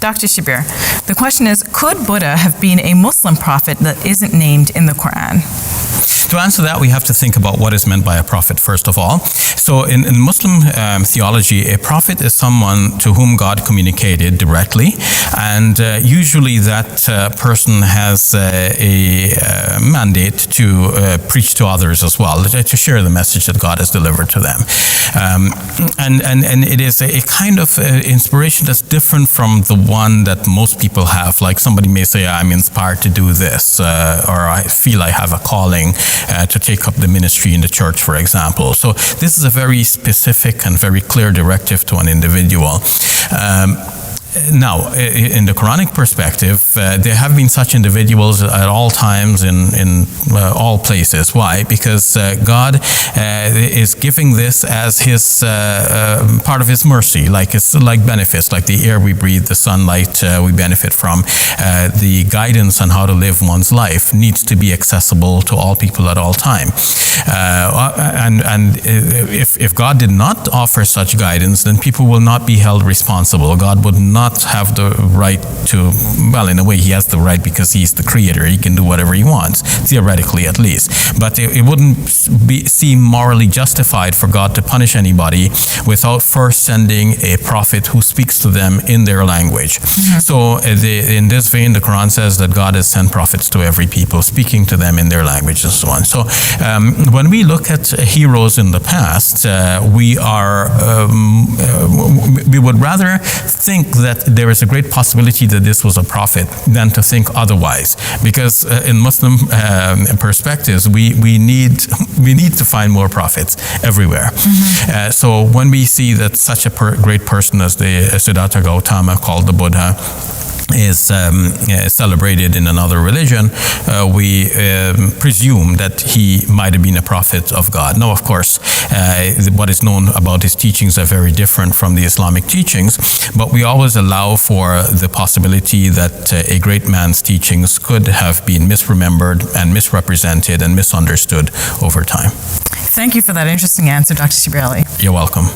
Dr. Shabir, the question is, could Buddha have been a Muslim prophet that isn't named in the Quran? To answer that, we have to think about what is meant by a prophet, first of all. So in Muslim theology, a prophet is someone to whom God communicated directly, and usually that person has a mandate to preach to others as well, to share the message that God has delivered to them. And it is a kind of inspiration that's different from the one that most people have. Like somebody may say, I'm inspired to do this, or I feel I have a calling to take up the ministry in the church, for example. So this is a very specific and very clear directive to an individual. Now, in the Quranic perspective, there have been such individuals at all times in all places. Why? Because God is giving this as His part of His mercy, it's like benefits, like the air we breathe, the sunlight we benefit from. The guidance on how to live one's life needs to be accessible to all people at all time. And if God did not offer such guidance, then people will not be held responsible. God would not have the right to, well, in a way He has the right because He's the creator. He can do whatever He wants, theoretically at least. But it wouldn't seem morally justified for God to punish anybody without first sending a prophet who speaks to them in their language. Mm-hmm. So in this vein, the Quran says that God has sent prophets to every people, speaking to them in their language and so on. So when we look at heroes in the past, we would rather think that there is a great possibility that this was a prophet than to think otherwise, because in Muslim perspectives, we need to find more prophets everywhere. Mm-hmm. So when we see that such a great person as the Siddhartha Gautama, called the Buddha, is celebrated in another religion, we presume that he might have been a prophet of God. Now, of course, what is known about his teachings are very different from the Islamic teachings, but we always allow for the possibility that a great man's teachings could have been misremembered and misrepresented and misunderstood over time. Thank you for that interesting answer, Dr. Shabir Ally. You're welcome.